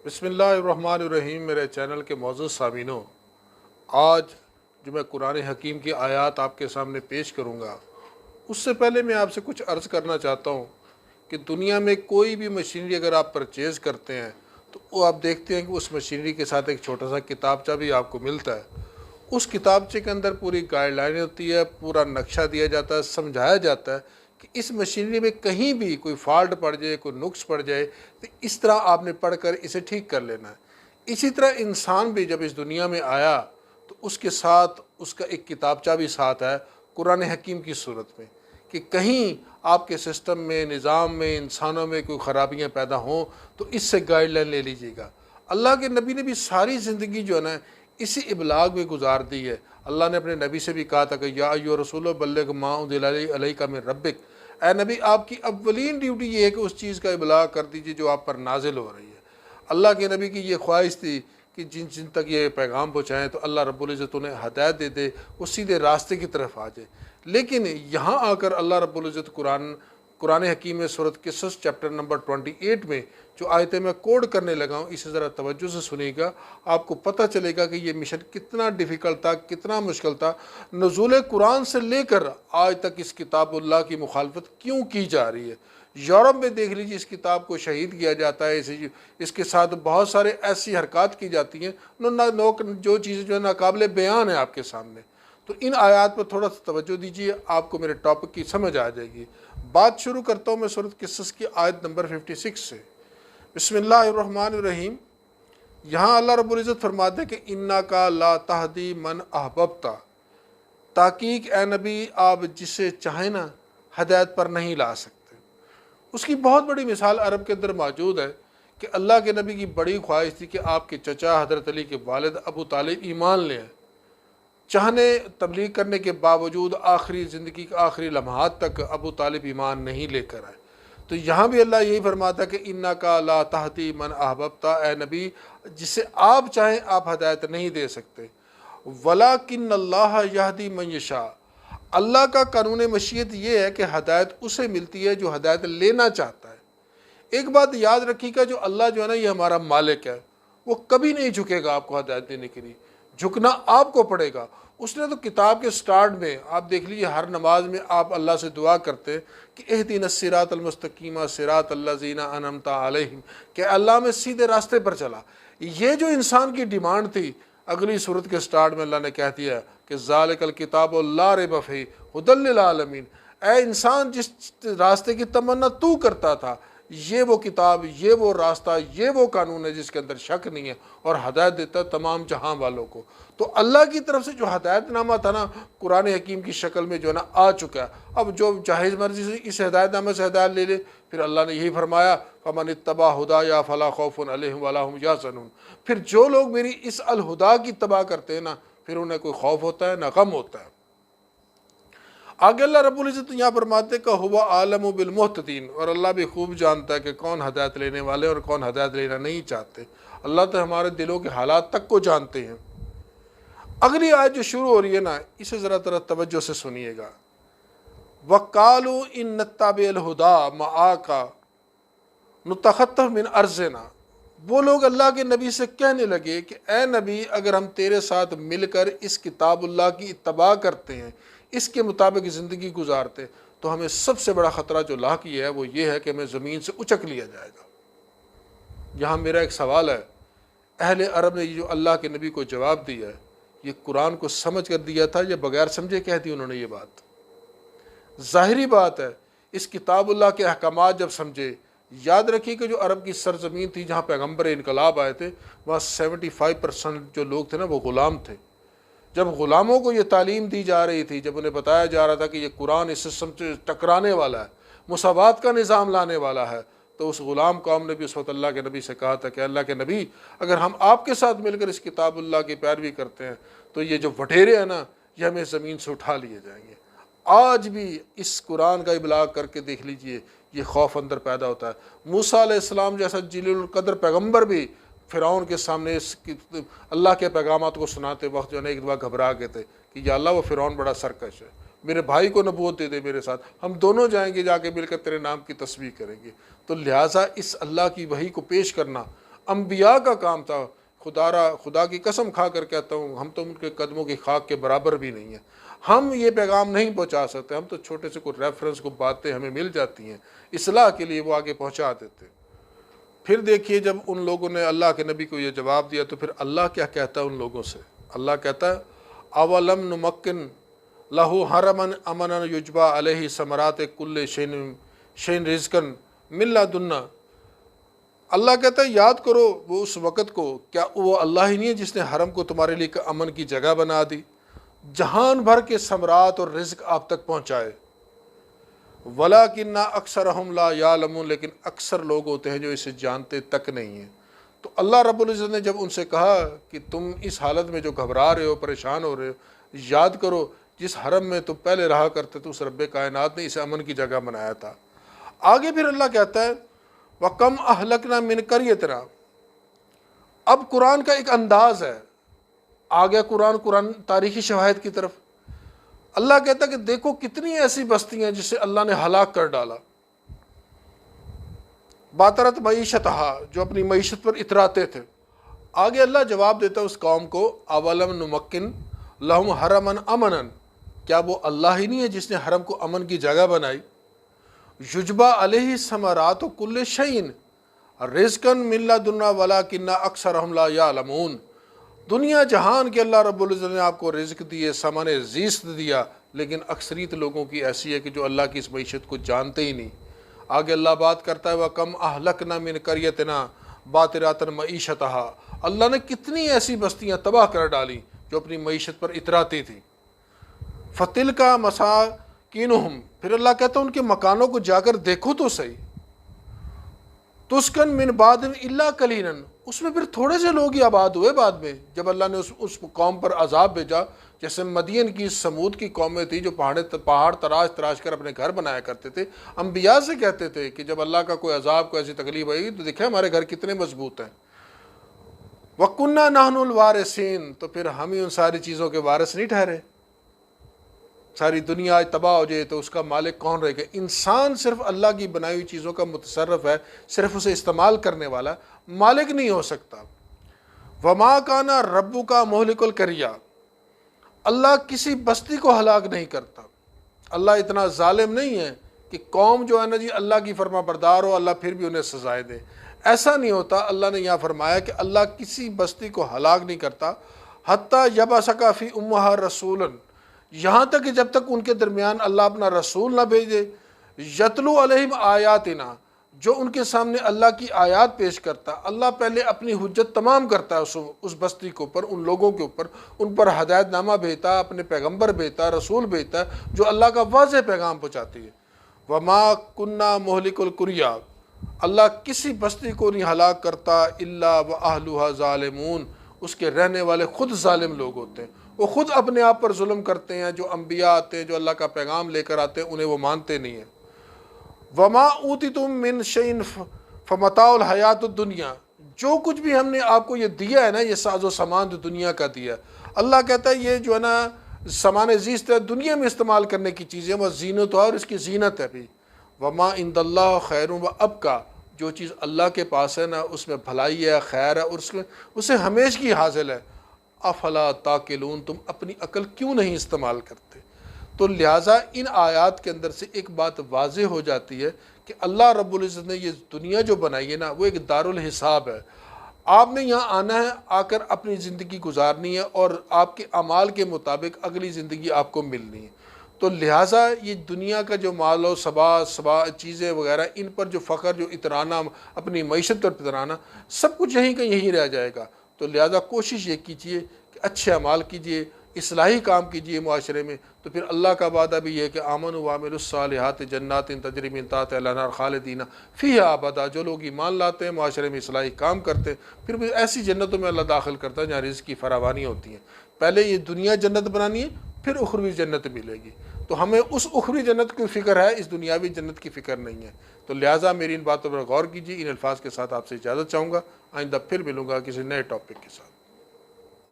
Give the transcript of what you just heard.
बिस्मिल्लाहिर्रहमानिर्रहीम। मेरे चैनल के मौजूद सामीनों, आज जो मैं कुरान हकीम की आयत आपके सामने पेश करूँगा, उससे पहले मैं आपसे कुछ अर्ज़ करना चाहता हूँ कि दुनिया में कोई भी मशीनरी अगर आप परचेज़ करते हैं तो वो आप देखते हैं कि उस मशीनरी के साथ एक छोटा सा किताबचा भी आपको मिलता है। उस किताबचे के अंदर पूरी गाइडलाइन होती है, पूरा नक्शा दिया जाता है, समझाया जाता है कि इस मशीनरी में कहीं भी कोई फॉल्ट पड़ जाए, कोई नुक्स पड़ जाए तो इस तरह आपने पढ़कर इसे ठीक कर लेना है। इसी तरह इंसान भी जब इस दुनिया में आया तो उसके साथ उसका एक किताबचा भी साथ है कुरान हकीम की सूरत में, कि कहीं आपके सिस्टम में, निज़ाम में, इंसानों में कोई ख़राबियाँ पैदा हों तो इससे गाइडलाइन ले लीजिएगा। अल्लाह के नबी ने भी सारी ज़िंदगी जो है ना इसी इबलाग में गुजार दी है। अल्लाह ने अपने नबी से भी कहा था कि या अय्युहा रसूल बल्लिग मा उनज़िला अलैका मिन रब्बिक, ए नबी आपकी अव्वलीन ड्यूटी ये है कि उस चीज़ का इबलाग कर दीजिए जो आप पर नाजिल हो रही है। अल्लाह के नबी की ये ख्वाहिश थी कि जिन जिन तक ये पैगाम पहुँचाएँ तो अल्लाह रब्बुल इज़्ज़त उन्हें हदायत दे दे, वो सीधे रास्ते की तरफ आ जाए। लेकिन यहाँ आकर अल्लाह रब्बुल इज़्ज़त कुरान हकीम में सूरत किसस चैप्टर नंबर 28 में जो आयतें मैं कोड करने लगा हूँ, इसे ज़रा तवज्जो से सुनिएगा, आपको पता चलेगा कि ये मिशन कितना डिफ़िकल्ट था, कितना मुश्किल था। नुज़ूल कुरान से लेकर आज तक इस किताबुल्लाह की मुखालफत क्यों की जा रही है। यूरोप में देख लीजिए, इस किताब को शहीद किया जाता है, इसके साथ बहुत सारे ऐसी हरकत की जाती हैं जो चीज़ें जो है नाकाबिले बयान है आपके सामने। तो इन आयात पर थोड़ा सा तवज्जो दीजिए, आपको मेरे टॉपिक की समझ आ जाएगी। बात शुरू करता हूँ मैं सूरत किसस की आयत नंबर 56 से। बिस्मिल्लाहिर्रहमानिर्रहीम। यहाँ अल्लाह रब्बुल इज़्ज़त फरमाते हैं कि इन्ना का ला तहदी मन अहबब्ता, ताकीक ए नबी आप जिसे चाहें ना हदायत पर नहीं ला सकते। उसकी बहुत बड़ी मिसाल अरब के अंदर मौजूद है कि अल्लाह के नबी की बड़ी ख्वाहिश थी कि आपके चचा हज़रत अली के वालिद अबू तालिब ईमान लें। चाहने तबलीग करने के बावजूद आखिरी ज़िंदगी के आखिरी लम्हात तक अबू तालिब ईमान नहीं लेकर आए। तो यहाँ भी अल्लाह यही फरमाता कि इन्ना का ला तहती मन अहबब्ता, ए नबी जिसे आप चाहें आप हदायत नहीं दे सकते। वलाकिन्नल्लाह यहदी मन यशा, अल्लाह का कानून मशीयत ये है कि हदायत उसे मिलती है जो हदायत लेना चाहता है। एक बात याद रखिएगा, जो अल्लाह जो है ना ये हमारा मालिक है, वो कभी नहीं झुकेगा आपको हदायत देने के लिए, झुकना आपको पड़ेगा। उसने तो किताब के स्टार्ट में आप देख लीजिए, हर नमाज में आप अल्लाह से दुआ करते हैं कि इहदिनस सिरातल मुस्तकीमा सिरातल लज़ीना अनअमता अलैहिम, कि अल्लाह में सीधे रास्ते पर चला। ये जो इंसान की डिमांड थी, अगली सूरत के स्टार्ट में अल्लाह ने कह दिया कि ज़ालिकल किताबु ला रैब फीह हुदल लिल आलमीन, ए इंसान जिस रास्ते की तमन्ना तू करता था, ये वो किताब, ये वो रास्ता, ये वो कानून है जिसके अंदर शक नहीं है, और हदायत देता है तमाम जहां वालों को। तो अल्लाह की तरफ से जो हदायतनामा था ना कुरान हकीम की शक्ल में जो है ना आ चुका है। अब जो जाहिज़ मर्जी से इस हदायतनामे से हदायत ले ले, फिर अल्लाह ने यही फरमाया फमन इत्तबा हुदा या फला खौफुन अलैहिम वला हुम यहज़नून। फिर जो लोग मेरी इस अल हुदा की तबाह करते हैं ना, फिर उन्हें कोई खौफ होता है ना गम होता है। आगे अल्लाह रब्बुल इज़्ज़त यहाँ फरमाते का हुवा आलमु बिल मुहतदीन, और अल्लाह भी खूब जानता है कि कौन हदायत लेने वाले और कौन हदायत लेना नहीं चाहते। अल्लाह तो हमारे दिलों के हालात तक को जानते हैं। अगली आयत जो शुरू हो रही है ना, इसे ज़रा तरह तवज्जो से सुनिएगा। वक़ालू इन नत्ताबिल हुदा मा का नुतखत्तफ मिन अर्ज़ना, वो लोग अल्लाह के नबी से कहने लगे कि ए नबी अगर हम तेरे साथ मिलकर इस किताबुल्लाह की इत्तबा करते हैं, इसके मुताबिक ज़िंदगी गुजारते, तो हमें सबसे बड़ा ख़तरा जो लाक ये है वो ये है कि हमें ज़मीन से उचक लिया जाएगा। यहाँ मेरा एक सवाल है, अहले अरब ने ये जो अल्लाह के नबी को जवाब दिया है, ये कुरान को समझ कर दिया था या बगैर समझे कह दी उन्होंने ये बात? ज़ाहिरी बात है, इस किताबुल्लाह के अहकामात जब समझे। याद रखिए कि जो अरब की सरजमीन थी जहाँ पैगम्बर इनकलाब आए थे, वहाँ 75% जो लोग थे ना वो ग़ुलाम थे। जब ग़ुलामों को ये तालीम दी जा रही थी, जब उन्हें बताया जा रहा था कि ये कुरान इस सिस्टम से टकराने वाला है, मुसावात का निज़ाम लाने वाला है, तो उस ग़ुलाम कौम ने भी उस वक्त अल्लाह के नबी से कहा था कि अल्लाह के नबी अगर हम आपके साथ मिलकर इस किताबुल्लाह की पैरवी करते हैं तो ये जो वटेरे हैं ना ये हमें ज़मीन से उठा लिए जाएंगे। आज भी इस कुरान का इबलाग करके देख लीजिए, ये खौफ अंदर पैदा होता है। मूसा अलैहिस्सलाम जैसा जलीलुल कद्र पैगम्बर भी फ़िरौन के सामने इस अल्लाह के पैगामात को सुनाते वक्त जो है एक दफ़ा घबरा गए थे कि या अल्लाह वो फ़िरौन बड़ा सरकश है, मेरे भाई को नबूवत दे दे मेरे साथ, हम दोनों जाएंगे, जाके मिलकर तेरे नाम की तस्बीह करेंगे। तो लिहाजा इस अल्लाह की वही को पेश करना अम्बिया का काम था। खुदा की कसम खा कर कहता हूँ, हम तो उनके कदमों की खाक के बराबर भी नहीं है। हम ये पैगाम नहीं पहुँचा सकते, हम तो छोटे से कुछ रेफरेंस को बातें हमें मिल जाती हैं, इसलाह के लिए वो आगे पहुँचा देते। फिर देखिए जब उन लोगों ने अल्लाह के नबी को ये जवाब दिया तो फिर अल्लाह क्या कहता है उन लोगों से। अल्लाह कहता है अवलम नुमक्किन लहू हरमन अमन युजबा अलैहि समरात कुल्ले शैन रिज़्क़न मिन लदुन्ना। अल्लाह कहता है याद करो वो उस वक़्त को, क्या वो अल्लाह ही नहीं है जिसने हरम को तुम्हारे लिए अमन की जगह बना दी, जहान भर के समरात और रिज़्क़ आप तक पहुँचाए। वलाकिन्ना अक्सरहुम ला यालमून, लेकिन अक्सर लोग होते हैं जो इसे जानते तक नहीं हैं। तो अल्लाह रब्बुल इज़्ज़त ने जब उनसे कहा कि तुम इस हालत में जो घबरा रहे हो, परेशान हो रहे हो, याद करो जिस हरम में तुम पहले रहा करते थे उस रब्बे कायनात ने इसे अमन की जगह बनाया था। आगे फिर अल्लाह कहता है वकम अहलकना मिन करियतना। अब कुरान का एक अंदाज है, आ गया कुरान तारीखी शवाहिद की तरफ। अल्लाह कहता है कि देखो कितनी ऐसी बस्तियां जिसे अल्लाह ने हलाक कर डाला। बातरत मईशतहा, जो अपनी मईशत पर इतराते थे। आगे अल्लाह जवाब देता है उस कौम को अवलम नुमक्किन लहुम हरमन अमनन, क्या वो अल्लाह ही नहीं है जिसने हरम को अमन की जगह बनाई। युजबा अलैहि समरात कुल्ले शैइन रिज़्क़न मिन लदुन्ना वलाकिन्ना अक्सरहुम ला यालमून। दुनिया जहान के अल्लाह रब्बुल इज़्ज़त ने आपको रिज़्क़ दिए, सामान ज़ीस्त दिया, लेकिन अक्सरियत लोगों की ऐसी है कि जो अल्लाह की इस मईशत को जानते ही नहीं। आगे अल्लाह बात करता है वह कम अहलकना मिन करियतना बातिरातन मईशतहा। अल्लाह ने कितनी ऐसी बस्तियाँ तबाह कर डाली जो अपनी मईशत पर इतराती थी। फ़तिल का मसाकिनुहुम, फिर अल्लाह कहता है उनके मकानों को जाकर देखो तो सही। तुस्कन मिन बादिन इल्ला कलीलन, उसमें फिर थोड़े से लोग ही आबाद हुए बाद में, जब अल्लाह ने उस कौम पर अजाब भेजा। जैसे मदियन की समूद की कौमें थी जो पहाड़ तराश तराश कर अपने घर बनाया करते थे। अम्बिया से कहते थे कि जब अल्लाह का कोई अजाब को ऐसी तकलीफ आएगी तो देखे हमारे घर कितने मजबूत हैं। वकुन्ना नहनुल वारिसीन, तो फिर हम ही उन सारी चीज़ों के वारिस नहीं ठहरे। सारी दुनिया आज तबाह हो जाए तो उसका मालिक कौन रहेगा। इंसान सिर्फ अल्लाह की बनाई हुई चीज़ों का मुतसर्रफ है, सिर्फ उसे इस्तेमाल करने वाला, मालिक नहीं हो सकता। वमा काना रब्बु का मोहलिकुल करिया, अल्लाह किसी बस्ती को हलाक नहीं करता। अल्लाह इतना जालिम नहीं है कि कौम जो है ना जी अल्लाह की फरमा बरदार हो, अल्लाह फिर भी उन्हें सजाएं दे। ऐसा नहीं होता। अल्लाह ने यहाँ फरमाया कि अल्लाह किसी बस्ती को हलाक नहीं करता। हत्ता यबअसा फी उम्महा रसूलन, यहाँ तक कि जब तक उनके दरमियान अल्लाह अपना रसूल ना भेजे। यतलू अलैहिम आयातिना, जो उनके सामने अल्लाह की आयात पेश करता। अल्लाह पहले अपनी हुज्जत तमाम करता है उस बस्ती के ऊपर, उन लोगों के ऊपर, उन पर हदायतनामा भेजता, अपने पैगम्बर भेजता, रसूल भेजता जो अल्लाह का वाज़ेह पैगाम पहुँचाती है। वमा कुन्ना मोहलिकुल कुरिया, अल्लाह किसी बस्ती को नहीं हलाक करता इल्ला व अहलुहा ज़ालिमून, उसके रहने वाले खुद जालिम लोग होते हैं। वो खुद अपने आप पर जुल्म करते हैं। जो अम्बिया आते हैं, जो अल्लाह का पैगाम लेकर आते हैं, उन्हें वो मानते नहीं हैं। वमा ऊतितुम मिन शैइन फमताउल हयातुद दुनिया, जो कुछ भी हमने आपको ये दिया है ना, ये साजो सामान जो दुनिया का दिया, अल्लाह कहता है ये जो है ना सामान ज़ीस्त है, दुनिया में इस्तेमाल करने की चीज़ें, वह जीनत है और इसकी जीनत है भी। वमा इंदल्लाह खैरुन व अबका, जो चीज़ अल्लाह के पास है ना उसमें भलाई है, खैर है और उसमें उसे हमेशा की हासिल है। अफला ताकिलून, तुम अपनी अकल क्यों नहीं इस्तेमाल करते। तो लिहाजा इन आयात के अंदर से एक बात वाज़े हो जाती है कि अल्लाह रब्बुल इज़्ज़त ने ये दुनिया जो बनाई है ना, वो एक दारुल हिसाब है। आपने यहाँ आना है, आकर अपनी ज़िंदगी गुजारनी है और आपके अमाल के मुताबिक अगली ज़िंदगी आपको मिलनी है। तो लिहाजा ये दुनिया का जो माल व सबा चीज़ें वगैरह, इन पर जो फ़ख्र, जो इतराना, अपनी मईशत पर इतराना, सब कुछ यहीं का यहीं रह जाएगा। तो लिहाजा कोशिश ये कीजिए कि अच्छे अमाल कीजिए, इस्लाही काम कीजिए माशरे में। तो फिर अल्लाह का वादा भी है कि आमनु वामिलुस्सालिहात जन्नातिन तजरी मिन तहतिहा अल-अनहार खालिदीना फ़ीहा अबदा, जो लोग ईमान लाते हैं, माशरे में इस्लाही काम करते हैं, फिर भी ऐसी जन्नतों में अल्लाह दाखिल करता है जहाँ रिज़्क़ की फरावानी होती है। पहले ये दुनिया जन्नत बनानी है, फिर उखरवी जन्नत मिलेगी। तो हमें उस उखरवी जन्नत की फ़िक्र है, इस दुनियावी जन्नत की फ़िक्र नहीं है। तो लिहाजा मेरी इन बातों पर गौर कीजिए। इन अल्फाज के साथ आपसे इजाज़त चाहूँगा। आइंदा फिर मिलूँगा किसी नए टॉपिक के साथ।